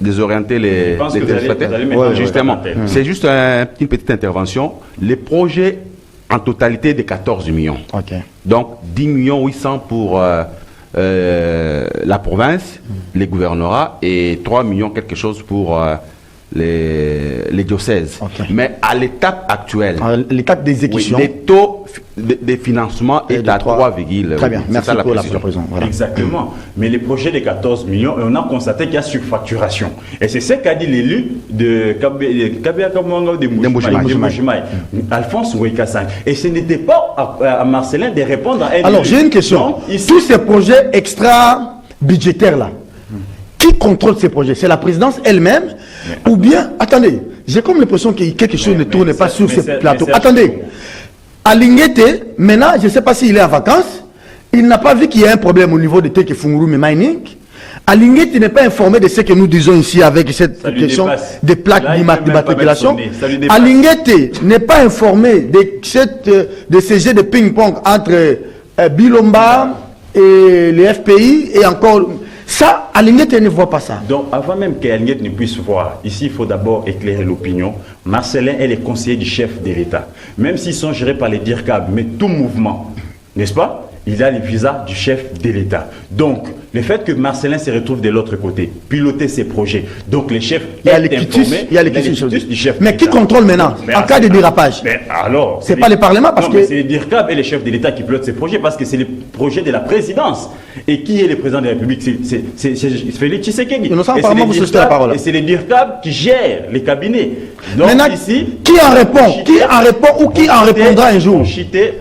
S2: désorienter les téléspectateurs. Justement, c'est juste une petite intervention. Les projets en totalité de 14 millions. Donc 10 800 000 pour la province, les gouvernorats, et 3 millions quelque chose pour les diocèses. Mais à l'étape actuelle,
S1: l'étape d'exécution,
S2: les taux de financement est à 3,
S1: très bien, merci pour la précision.
S4: Voilà. Exactement. Mais les projets de 14 millions, on a constaté qu'il y a surfacturation. Et c'est ce qu'a dit l'élu de Mboujimaï, Alphonse Ouekasang. Et ce n'était pas à Marcelin de répondre à un
S1: Alors j'ai une question. Tous ces projets extra-budgétaires là, qui contrôle ces projets? C'est la présidence elle-même Ou bien, attendez, j'ai comme l'impression que quelque chose ne tourne pas sur ce plateau. Attendez, Alinguete, maintenant, je ne sais pas s'il est en vacances, il n'a pas vu qu'il y a un problème au niveau de Teke Funguru Mining. Alinguete n'est pas informé de ce que nous disons ici avec cette question des plaques d'immatriculation. Alinguete n'est pas informé de ces jeux de ping-pong entre Bilomba et les FPI et encore... Ça, Alinguete ne voit pas ça.
S4: Donc, avant même qu'Alinguete ne puisse voir, ici, il faut d'abord éclairer l'opinion. Marcelin est le conseiller du chef de l'État. Même s'ils sont gérés par les DIRCAB, mais tout mouvement, n'est-ce pas? Il a le visa du chef de l'État. Donc, le fait que Marcelin se retrouve de l'autre côté, piloter ses projets, donc les chefs
S1: il y a les quitus
S4: du chef.
S1: Mais qui contrôle maintenant, en cas de dérapage?
S4: Mais alors,
S1: c'est pas le Parlement parce que...
S4: c'est les DIRCAB et les chefs de l'État qui pilotent ces projets parce que c'est le projet de la présidence. Et qui est le président de la République? C'est Félix Tshisekedi. Et c'est les DIRCAB qui gèrent les cabinets. Donc,
S1: maintenant,
S4: ici,
S1: qui en répond? Qui en répond ou qui en répondra un jour?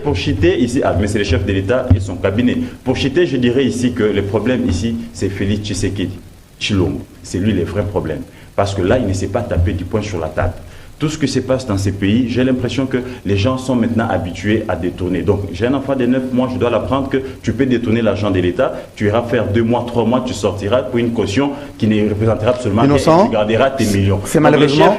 S4: Pour chiter ici, mais c'est le chef de l'État et son cabinet. Pour chiter, je dirais ici que le problème ici, c'est Félix Tshisekedi Tshilombo. C'est lui le vrai problème. Parce que là, il ne s'est pas tapé du poing sur la table. Tout ce qui se passe dans ces pays, j'ai l'impression que les gens sont maintenant habitués à détourner. Donc, j'ai un enfant de 9 mois, je dois l'apprendre que tu peux détourner l'argent de l'État, tu iras faire 2 mois, 3 mois, tu sortiras pour une caution qui ne représentera absolument rien, tu garderas tes millions.
S1: C'est malheureusement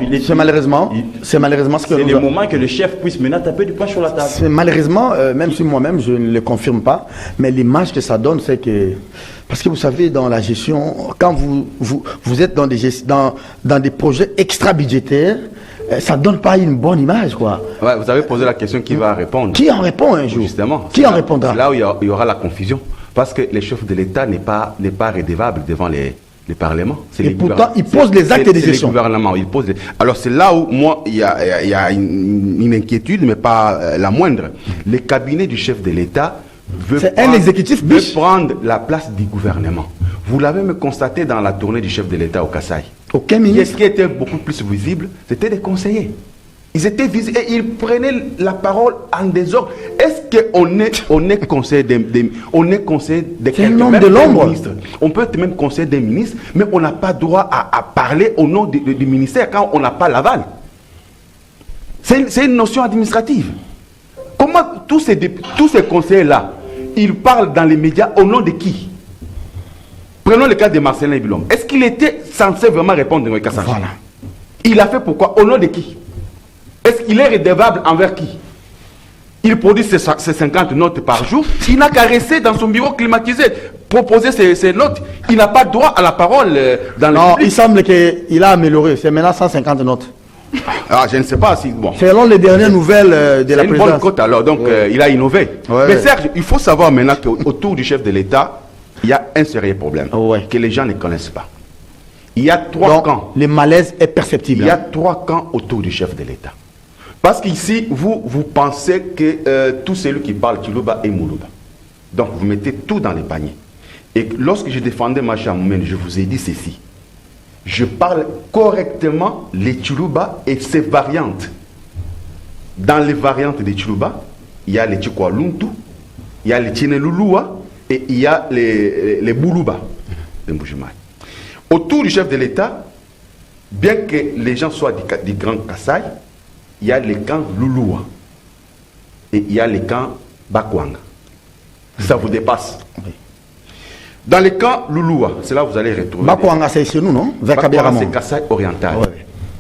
S1: ce que
S4: c'est le moment que le chef puisse maintenant taper du poing sur la table.
S1: C'est malheureusement, même si moi-même je ne le confirme pas, mais l'image que ça donne, c'est que... Parce que vous savez, dans la gestion, quand vous êtes dans des projets extra-budgétaires, ça ne donne pas une bonne image, quoi.
S2: Ouais, vous avez posé la question qui va répondre.
S1: Qui en répond un jour?
S2: Justement.
S1: Qui en répondra?
S2: C'est là où il y aura la confusion. Parce que les chefs de l'État n'est pas rédévable devant les parlements.
S1: Et pourtant, ils posent les actes de gestion.
S2: Alors, c'est là où, moi, il y a une inquiétude, mais pas la moindre. Le cabinet du chef de l'État veut prendre la place du gouvernement. Vous l'avez même constaté dans la tournée du chef de l'État au Kasaï.
S1: Aucun ministre.
S2: Ce qui était beaucoup plus visible, c'était des conseillers. Ils étaient visibles et ils prenaient la parole en désordre. Est-ce qu'on est conseiller de quelqu'un,
S1: même de l'ombre?
S2: On peut être même conseiller des ministres, mais on n'a pas droit à parler au nom du ministère quand on n'a pas l'aval. C'est une notion administrative. Comment tous ces conseillers-là, ils parlent dans les médias au nom de qui? Prenons le cas de Marcelin Bilom. Est-ce qu'il était censé vraiment répondre à Kassaji?
S1: Voilà.
S2: Il a fait pourquoi? Au nom de qui? Est-ce qu'il est redevable envers qui? Il produit ses 50 notes par jour. Il n'a qu'à rester dans son bureau climatisé, proposer ses notes. Il n'a pas droit à la parole dans le public.
S1: Il semble qu'il a amélioré. C'est maintenant 150 notes.
S2: Ah, je ne sais pas si... Bon.
S1: Selon les dernières nouvelles de la présidence.
S2: C'est une bonne cote alors, donc il a innové. Ouais. Mais Serge, il faut savoir maintenant qu'autour du chef de l'État, il y a un sérieux problème que les gens ne connaissent pas. Il y a 3 camps.
S1: Le malaise est perceptible.
S2: Il y a 3 camps autour du chef de l'État. Parce qu'ici, vous pensez que tout celui qui parle Tshilombo est Moulouba. Donc vous mettez tout dans les paniers. Et lorsque je défendais Macha Moumen, je vous ai dit ceci. Je parle correctement les Tshilombo et ses variantes. Dans les variantes de Tshilombo, il y a les Tchikwaluntu, il y a les Tchinelulua, et il y a les Boulouba de Mboujimai. Autour du chef de l'État, bien que les gens soient du Grand Kasaï, il y a les camps Lulua et il y a les camps Bakwanga. Ça vous dépasse. Oui. Dans les camps Lulua, c'est là que vous allez retrouver...
S1: Bakwanga, c'est chez nous, non?
S2: Bakwanga, c'est Kasaï oriental. Oui.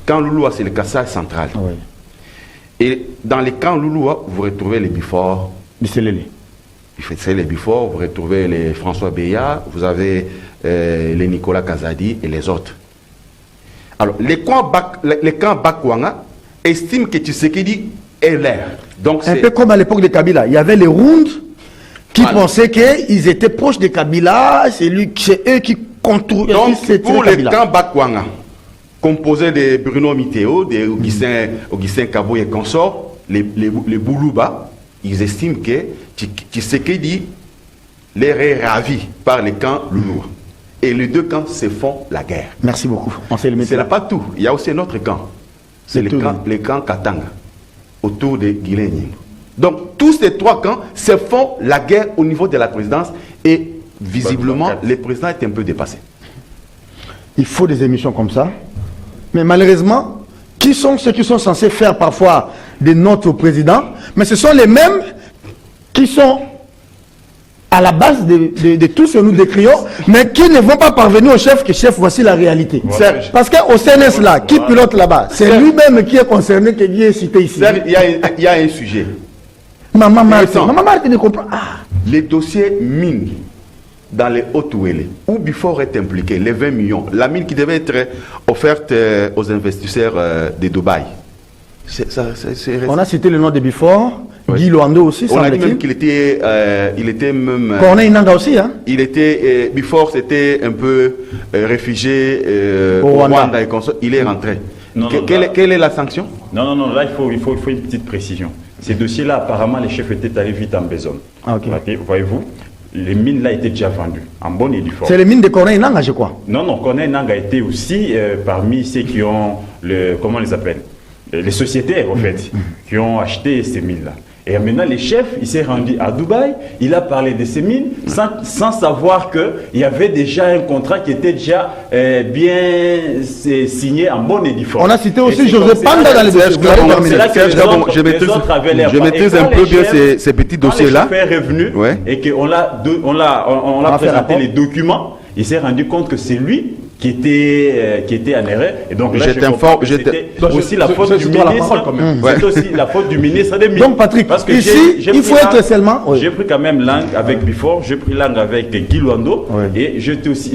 S2: Camp Lulua, c'est le Kasaï central. Oui. Et dans les camps Lulua, vous retrouvez les Bifor. Les Bifor, vous retrouvez les François Beya, vous avez les Nicolas Kazadi et les autres. Alors, les camps Bakwanga estiment que Tshisekedi est l'air. Donc,
S1: un peu comme à l'époque de Kabila. Il y avait les Rounds qui pensaient qu'ils étaient proches de Kabila, c'est eux qui contrôlaient.
S2: Donc, pour les camps Bakwanga, composés de Bruno Miteo, de Augustin Kabou et consorts, les Boulouba, ils estiment que Tshisekedi leur est ravi par les camps Lulua. Et les 2 camps se font la guerre.
S1: Merci beaucoup.
S2: Ce n'est pas tout. Il y a aussi un autre camp. C'est le camp Katanga, autour de Guilény. Donc, tous ces 3 camps se font la guerre au niveau de la présidence et visiblement, le président est un peu dépassé.
S1: Il faut des émissions comme ça Mais malheureusement, qui sont ceux qui sont censés faire parfois des notes au président? Mais ce sont les mêmes qui sont à la base de tout ce que nous décrions, mais qui ne vont pas parvenir au chef que chef, voici la réalité.
S2: Voilà.
S1: Parce qu'au CNS là, qui pilote là-bas, c'est lui-même qui est concerné, qui est cité ici.
S2: Il y a un sujet.
S1: Maman Marthe ne comprend. Ah.
S2: Les dossiers mines dans les Hautes-Ouélé, où Bifor est impliqué, les 20 millions, la mine qui devait être offerte aux investisseurs de Dubaï.
S1: On a cité le nom de Bifor, oui. Guy Luando aussi,
S2: on a dit même qu'il était, il était même...
S1: Corneille Nangaa aussi, hein.
S2: Il était, Bifor c'était un peu réfugié au Rwanda et consort. Il est rentré. Quelle est la sanction?
S4: Non, là il faut une petite précision. Ces dossiers-là, apparemment, les chefs étaient allés vite en besogne. Okay. Voyez-vous, les mines là étaient déjà vendues, en bonne et due forme.
S1: C'est les mines de Corneille Nangaa, je crois.
S4: Non, Corneille Nangaa était aussi parmi ceux qui ont, comment on les appelle, les sociétaires, en fait, qui ont acheté ces mines-là. Et maintenant, les chefs, il s'est rendu à Dubaï, il a parlé de ces mines sans savoir qu'il y avait déjà un contrat qui était déjà bien signé en bonne et due forme.
S1: On a cité aussi José Panda dans les dossiers.
S2: Je maîtrise un peu bien ces petits dossiers-là.
S4: Quand le chef est revenu et qu'on l'a présenté les documents, il s'est rendu compte que c'est lui qui était en erreur. Et donc là, c'était aussi la faute du ministre. C'est aussi la faute du ministre des Mines.
S1: Donc Patrick, parce que ici, il faut être seulement...
S4: J'ai pris quand même langue avec Bifor, j'ai pris langue avec Guy Luando. Et j'étais aussi...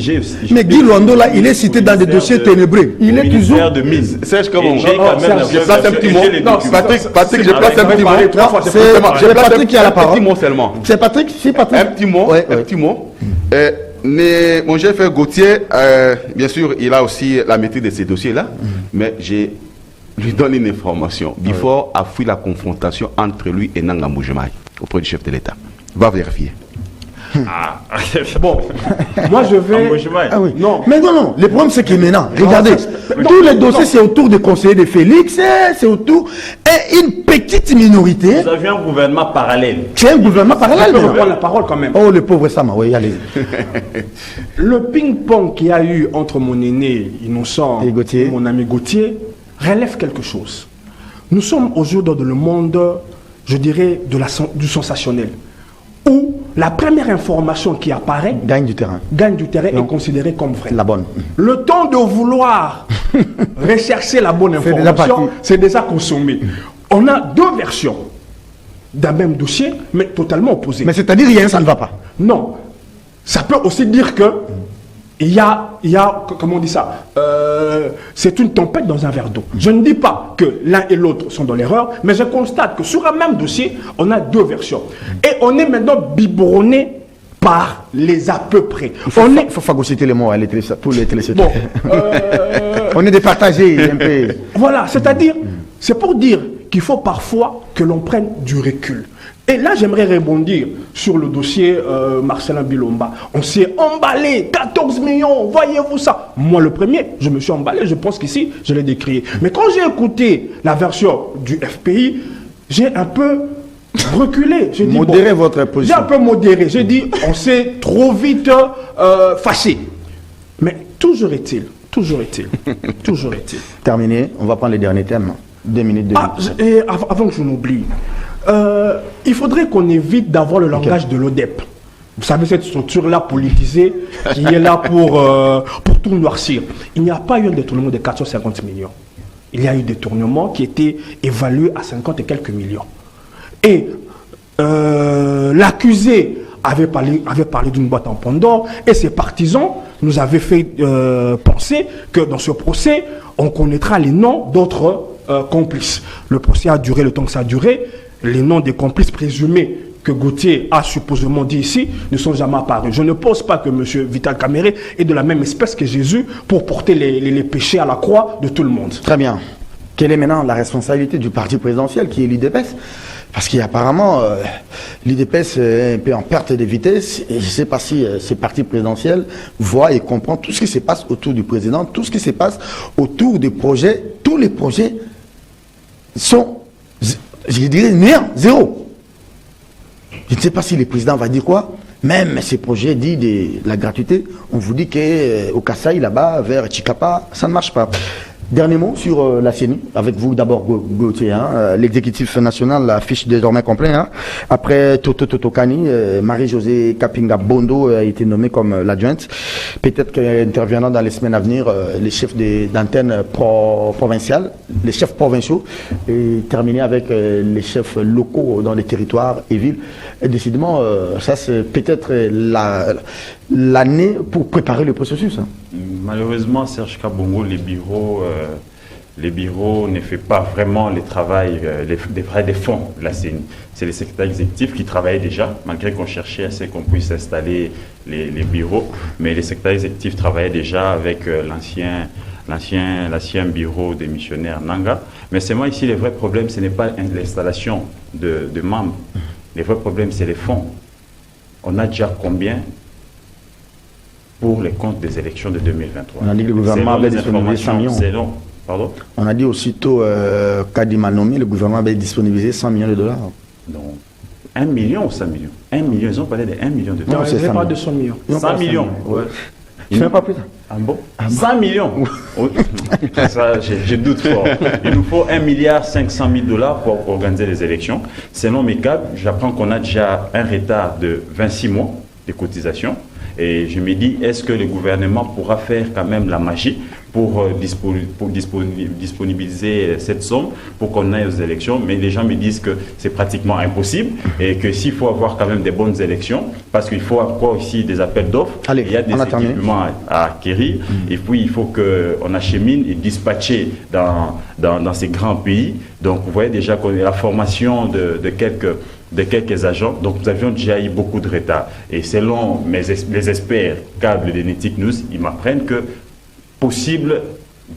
S1: Mais Guy Luando, là, il est cité dans des dossiers ténébreux. Il est toujours...
S4: de Mines.
S2: Serge, comment?
S4: Je place un petit mot.
S2: Patrick, je place un petit mot.
S1: C'est Patrick qui a la parole.
S2: Un petit mot seulement.
S1: C'est Patrick? Si, Patrick.
S2: Un petit mot. Mon chef Gauthier, bien sûr, il a aussi la maîtrise de ces dossiers-là, mais je lui donne une information. Bifor a fui la confrontation entre lui et Nangaa Mbujimayi auprès du chef de l'État. Va vérifier.
S3: Bon, moi je vais...
S1: Ah oui. Non. Mais non, le problème c'est que maintenant, regardez, tous les dossiers c'est autour des conseillers de Félix, c'est autour, et une petite minorité...
S4: Vous avez un gouvernement parallèle.
S1: C'est un gouvernement parallèle.
S3: Je peux reprendre la parole quand même.
S1: Oh le pauvre Sama, oui, allez.
S3: Le ping-pong qu'il y a eu entre mon aîné innocent et mon ami Gauthier relève quelque chose. Nous sommes aujourd'hui dans le monde, je dirais, du sensationnel, où la première information qui apparaît
S1: gagne du terrain
S3: est considérée comme vraie.
S1: La bonne.
S3: Le temps de vouloir rechercher la bonne information, c'est déjà consommé. On a deux versions d'un même dossier, mais totalement opposées.
S1: Mais c'est-à-dire rien, ça ne va pas.
S3: Non. Ça peut aussi dire que il y a, comment on dit ça, c'est une tempête dans un verre d'eau. Je ne dis pas que l'un et l'autre sont dans l'erreur, mais je constate que sur un même dossier, on a deux versions. Et on est maintenant biberonné par les à peu près.
S1: Il faut phagocyter les mots, tous les téléspectateurs. Bon, on est départagés un peu.
S3: Voilà, c'est-à-dire, c'est pour dire qu'il faut parfois que l'on prenne du recul. Et là, j'aimerais rebondir sur le dossier Marcelin Bilomba. On s'est emballé, 14 millions, voyez-vous ça? Moi, le premier, je me suis emballé, je pense qu'ici, je l'ai décrié. Mais quand j'ai écouté la version du FPI, j'ai un peu reculé. J'ai dit,
S1: modérez votre position.
S3: J'ai un peu modéré. J'ai dit, on s'est trop vite fâché. Mais toujours est-il.
S1: Terminé, on va prendre les derniers thèmes. 2 minutes.
S3: Et avant que je n'oublie, il faudrait qu'on évite d'avoir le langage de l'ODEP. Vous savez, cette structure-là politisée qui est là pour tout noircir. Il n'y a pas eu un détournement de 450 millions. Il y a eu un détournement qui était évalué à 50 et quelques millions. Et l'accusé avait parlé d'une boîte en Pandore et ses partisans nous avaient fait penser que dans ce procès, on connaîtra les noms d'autres complices. Le procès a duré le temps que ça a duré. Les noms des complices présumés que Gauthier a supposément dit ici ne sont jamais apparus. Je ne pense pas que M. Vital Kamerhe est de la même espèce que Jésus pour porter les péchés à la croix de tout le monde.
S1: Très bien. Quelle est maintenant la responsabilité du parti présidentiel qui est l'IDPS? Parce qu'apparemment, l'IDPS est un peu en perte de vitesse. Et je ne sais pas si ce parti présidentiel voit et comprend tout ce qui se passe autour du président, tout ce qui se passe autour des projets. Tous les projets sont, je dirais, néant, zéro. Je ne sais pas si le président va dire quoi. Même ces projets dits de la gratuité, on vous dit qu'au Kasaï, là-bas, vers Chikapa, ça ne marche pas. Dernier mot sur la CENI, avec vous d'abord Gauthier. L'exécutif national affiche désormais complet. Après Toto Totokani, Marie-Josée Kapinga Bondo a été nommée comme l'adjointe. Peut-être qu'interviendront dans les semaines à venir les chefs d'antenne provinciales, les chefs provinciaux, et terminer avec les chefs locaux dans les territoires et villes. Et décidément, ça c'est peut-être l'année pour préparer le processus.
S4: Malheureusement, Serge Kabongo, les bureaux ne font pas vraiment le travail, des fonds de la CENI. C'est les secrétaires exécutifs qui travaillaient déjà, malgré qu'on cherchait à ce qu'on puisse installer les bureaux. Mais les secrétaires exécutifs travaillaient déjà avec l'ancien bureau des missionnaires Nanga. Mais c'est moi ici, le vrai problème, ce n'est pas l'installation de membres. Le vrai problème, c'est les fonds. On a déjà combien pour les comptes des élections de 2023?
S1: On a dit que le gouvernement avait disponibilisé 100 millions.
S4: Pardon?
S1: On a dit aussitôt Kadima nommé, le gouvernement avait disponibilisé 100 millions de dollars.
S4: Non. 1 million ou 100 millions? 1 million, ils ont parlé de 1 million de dollars.
S3: Non, c'est pas de 100 millions.
S4: 100 millions.
S1: Ouais. Je ne fais pas plus.
S4: Ah bon? 100 millions. Ça, je doute fort. Il nous faut 1,5 milliard pour organiser les élections. Selon mes cadres, j'apprends qu'on a déjà un retard de 26 mois de cotisation. Et je me dis, est-ce que le gouvernement pourra faire quand même la magie pour disponibiliser cette somme pour qu'on aille aux élections? Mais les gens me disent que c'est pratiquement impossible et que s'il faut avoir quand même des bonnes élections, parce qu'il faut avoir aussi des appels d'offres, il y a des équipements à acquérir, et puis il faut qu'on achemine et dispatcher dans ces grands pays. Donc vous voyez déjà qu'on a la formation de quelques agents, donc nous avions déjà eu beaucoup de retard. Et selon les experts câbles de Netic News, ils m'apprennent que possible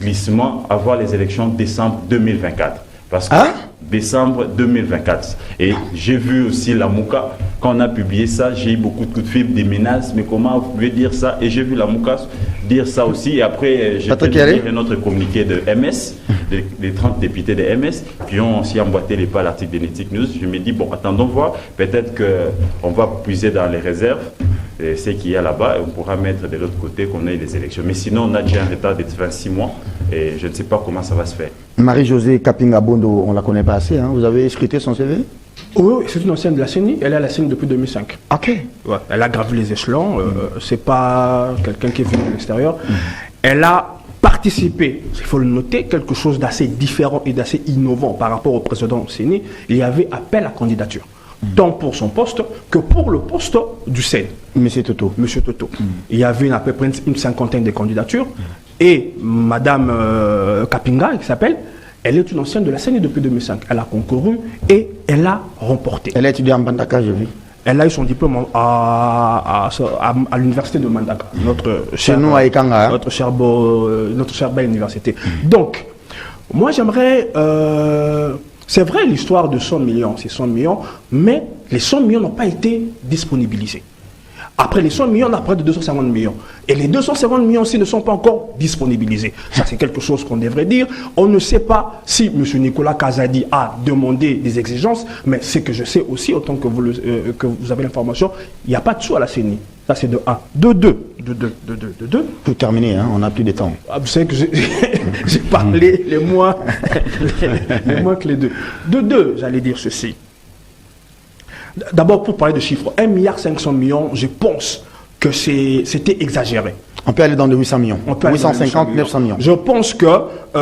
S4: glissement avoir les élections décembre 2024. Parce que décembre 2024. Et j'ai vu aussi la Mouka, quand on a publié ça, j'ai eu beaucoup de coups de fil, des menaces, mais comment vous pouvez dire ça? Et j'ai vu la Mouka dire ça aussi. Et après, j'ai fait lire notre communiqué de MS, les 30 députés de MS, qui ont aussi emboîté les pas à l'article de Netic News. Je me dis, bon, attendons voir, peut-être qu'on va puiser dans les réserves, ce qu'il y a là-bas, et on pourra mettre de l'autre côté qu'on ait les élections. Mais sinon, on a déjà un retard de 26 mois, et je ne sais pas comment ça va se faire.
S1: Marie-Josée Kapinga Bondo, on ne la connaît pas assez, vous avez scruté son CV?
S3: Oui, c'est une ancienne de la CENI, elle est à la CENI depuis 2005.
S1: Ok.
S3: Ouais, elle a gravi les échelons, c'est pas quelqu'un qui est venu de l'extérieur. Elle a participé, il faut le noter, quelque chose d'assez différent et d'assez innovant par rapport au précédent CENI. Il y avait appel à candidature, tant pour son poste que pour le poste du CENI.
S1: Monsieur Toto.
S3: Monsieur Toto. Il y avait à peu près une cinquantaine de candidatures. Et Madame Kapinga, qui s'appelle, elle est une ancienne de la CENI depuis 2005. Elle a concouru et elle a remporté.
S1: Elle a étudié en Mbandaka, j'ai vu.
S3: Elle a eu son diplôme à l'université de Mbandaka,
S1: chez nous à Ekanga.
S3: Notre chère belle université. Donc, moi j'aimerais... c'est vrai, l'histoire de 100 millions, c'est 100 millions, mais les 100 millions n'ont pas été disponibilisés. Après les 100 millions, on a près de 250 millions. Et les 250 millions aussi ne sont pas encore disponibilisés. Ça, c'est quelque chose qu'on devrait dire. On ne sait pas si M. Nicolas Kazadi a demandé des exigences, mais ce que je sais aussi, autant que vous avez l'information, il n'y a pas de sous à la CENI. Ça, c'est de 1. De 2.
S1: Pour terminer, on n'a plus de temps.
S3: Vous savez que j'ai parlé les mois que les deux. De 2, j'allais dire ceci. D'abord, pour parler de chiffres, 1,5 milliard, je pense que c'était exagéré.
S1: On peut aller dans les 800 millions. 850, 900 millions.
S3: Je pense que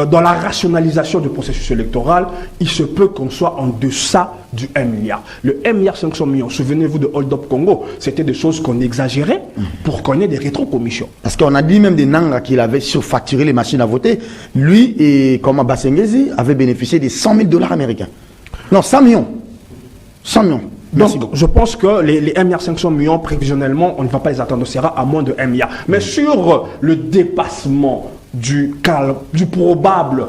S3: dans la rationalisation du processus électoral, il se peut qu'on soit en deçà du 1 milliard. Le 1,5 milliard, souvenez-vous de Hold Up Congo, c'était des choses qu'on exagérait pour qu'on ait des rétrocommissions.
S1: Parce qu'on a dit même des Nanga qu'il avait surfacturé les machines à voter. Lui et comme Bassengezi avaient bénéficié des 100 000 $ américains. Non, 100 millions. 100 millions.
S3: Donc, je pense que les 1,5 milliard, prévisionnellement, on ne va pas les attendre. Ce sera à moins de 1 milliard. Mais sur le dépassement du probable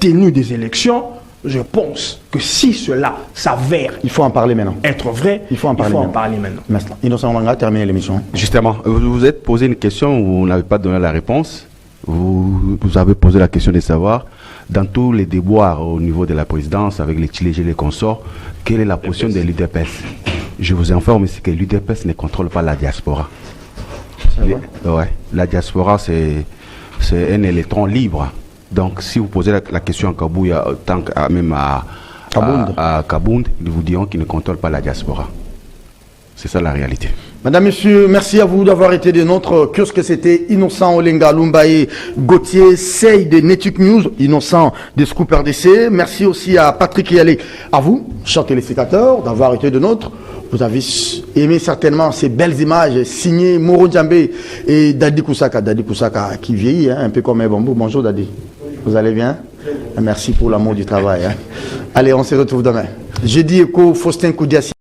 S3: tenue des élections, je pense que si cela s'avère...
S1: Il faut en parler maintenant.
S3: ...être vrai,
S1: il faut en parler maintenant. Innocent Manga, terminer l'émission.
S2: Justement, vous vous êtes posé une question où vous n'avez pas donné la réponse. Vous avez posé la question de savoir, dans tous les déboires au niveau de la présidence, avec les Tchilégés et les consorts, quelle est la position de l'UDPS? Je vous informe ici que l'UDPS ne contrôle pas la diaspora. Ouais, la diaspora, c'est un électron libre. Donc, si vous posez la question à Kabouya, tant qu'à même à Kabound, ils vous diront qu'ils ne contrôlent pas la diaspora. C'est ça la réalité.
S1: Madame, Monsieur, merci à vous d'avoir été des nôtres. Que c'était Innocent Olenga Lumbaye, Gauthier Sey de Netuk News, Innocent de Scoop RDC. Merci aussi à Patrick Yalé, à vous, chers téléspectateurs, d'avoir été des nôtres. Vous avez aimé certainement ces belles images signées Moro Djambé et Dadi Koussaka. Dadi Koussaka qui vieillit, hein, un peu comme un bambou. Bonjour Dadi. Vous allez bien? Merci pour l'amour du travail. Hein. Allez, on se retrouve demain. Jeudi Eco, Faustin Koudiassi.